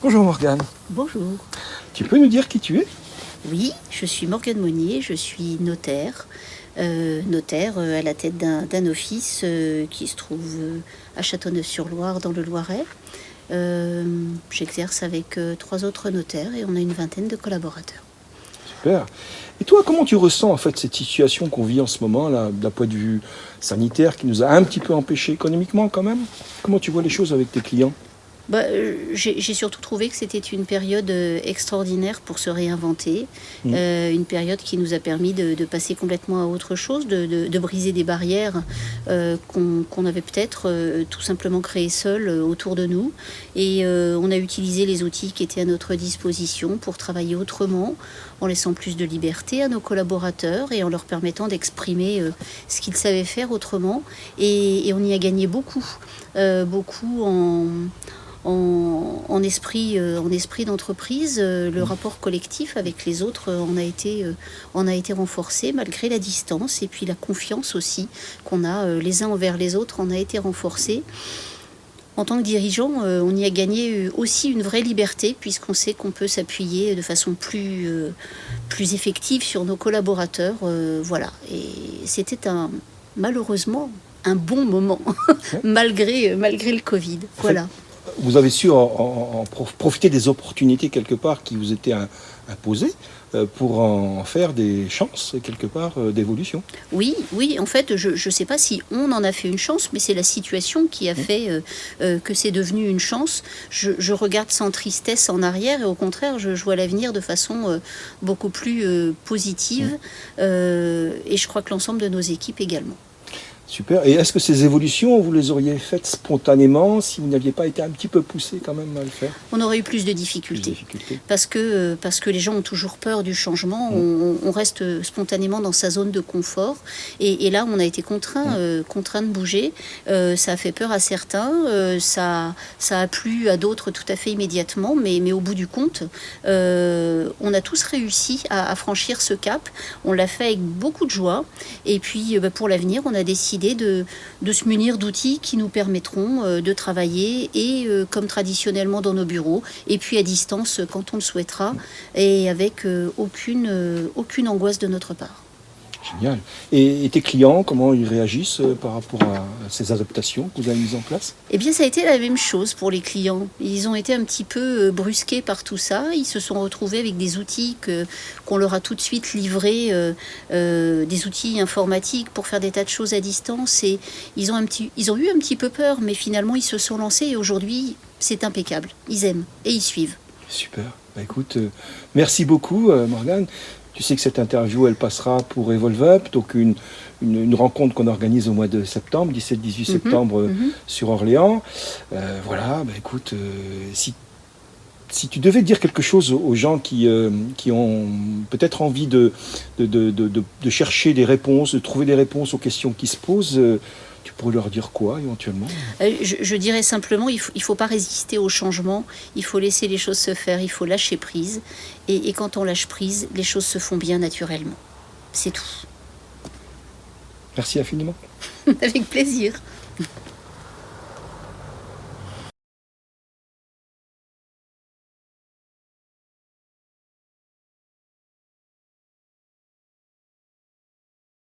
Bonjour Morgane, Bonjour. tu peux nous dire qui tu es? Oui, je suis Morgane Monnier, je suis notaire, à la tête d'un office qui se trouve à Châteauneuf-sur-Loire dans le Loiret. J'exerce avec 3 autres notaires et on a une vingtaine de collaborateurs. Super. Et toi, comment tu ressens en fait cette situation qu'on vit en ce moment, là, d'un point de vue sanitaire, qui nous a un petit peu empêchés économiquement quand même? Comment tu vois les choses avec tes clients? J'ai surtout trouvé que c'était une période extraordinaire pour se réinventer, Mm. une période qui nous a permis de passer complètement à autre chose, de briser des barrières qu'on avait peut-être tout simplement créées seules autour de nous. Et on a utilisé les outils qui étaient à notre disposition pour travailler autrement, en laissant plus de liberté à nos collaborateurs et en leur permettant d'exprimer ce qu'ils savaient faire autrement. Et on y a gagné beaucoup, beaucoup en esprit d'entreprise. Le rapport collectif avec les autres en a été renforcé malgré la distance, et puis la confiance aussi qu'on a les uns envers les autres en a été renforcée. En tant que dirigeant, on y a gagné aussi une vraie liberté, puisqu'on sait qu'on peut s'appuyer de façon plus effective sur nos collaborateurs. Voilà. Et c'était malheureusement un bon moment, malgré le Covid. Voilà. Vous avez su profiter des opportunités quelque part qui vous étaient imposées pour en faire des chances quelque part d'évolution. Oui, en fait, je ne sais pas si on en a fait une chance, mais c'est la situation qui a fait que c'est devenu une chance. Je regarde sans tristesse en arrière, et au contraire, je vois l'avenir de façon beaucoup plus positive, et je crois que l'ensemble de nos équipes également. Super. Et est-ce que ces évolutions, vous les auriez faites spontanément si vous n'aviez pas été un petit peu poussé quand même à le faire? On aurait eu plus de difficultés. Parce que les gens ont toujours peur du changement. On reste spontanément dans sa zone de confort. Et là, on a été contraint de bouger. Ça a fait peur à certains. Ça a plu à d'autres tout à fait immédiatement. Mais au bout du compte, on a tous réussi à franchir ce cap. On l'a fait avec beaucoup de joie. Et puis, pour l'avenir, on a décidé de se munir d'outils qui nous permettront de travailler comme traditionnellement dans nos bureaux, et puis à distance quand on le souhaitera, et avec aucune angoisse de notre part. Génial. Et tes clients, comment ils réagissent par rapport à ces adaptations que vous avez mises en place? Eh bien, ça a été la même chose pour les clients. Ils ont été un petit peu brusqués par tout ça. Ils se sont retrouvés avec des outils qu'on leur a tout de suite livrés, des outils informatiques pour faire des tas de choses à distance. Et ils ont eu un petit peu peur, mais finalement, ils se sont lancés, et aujourd'hui, c'est impeccable. Ils aiment et ils suivent. Super. Bah, écoute, merci beaucoup, Morgane. Tu sais que cette interview, elle passera pour Evolve Up, donc une rencontre qu'on organise au mois de septembre, 17-18 septembre, sur Orléans. Voilà, bah écoute, si tu devais dire quelque chose aux gens qui ont peut-être envie de chercher des réponses, de trouver des réponses aux questions qui se posent, tu pourrais leur dire quoi éventuellement? Je dirais simplement, il faut pas résister au changement, il faut laisser les choses se faire, il faut lâcher prise. Et quand on lâche prise, les choses se font bien naturellement. C'est tout. Merci infiniment. Avec plaisir.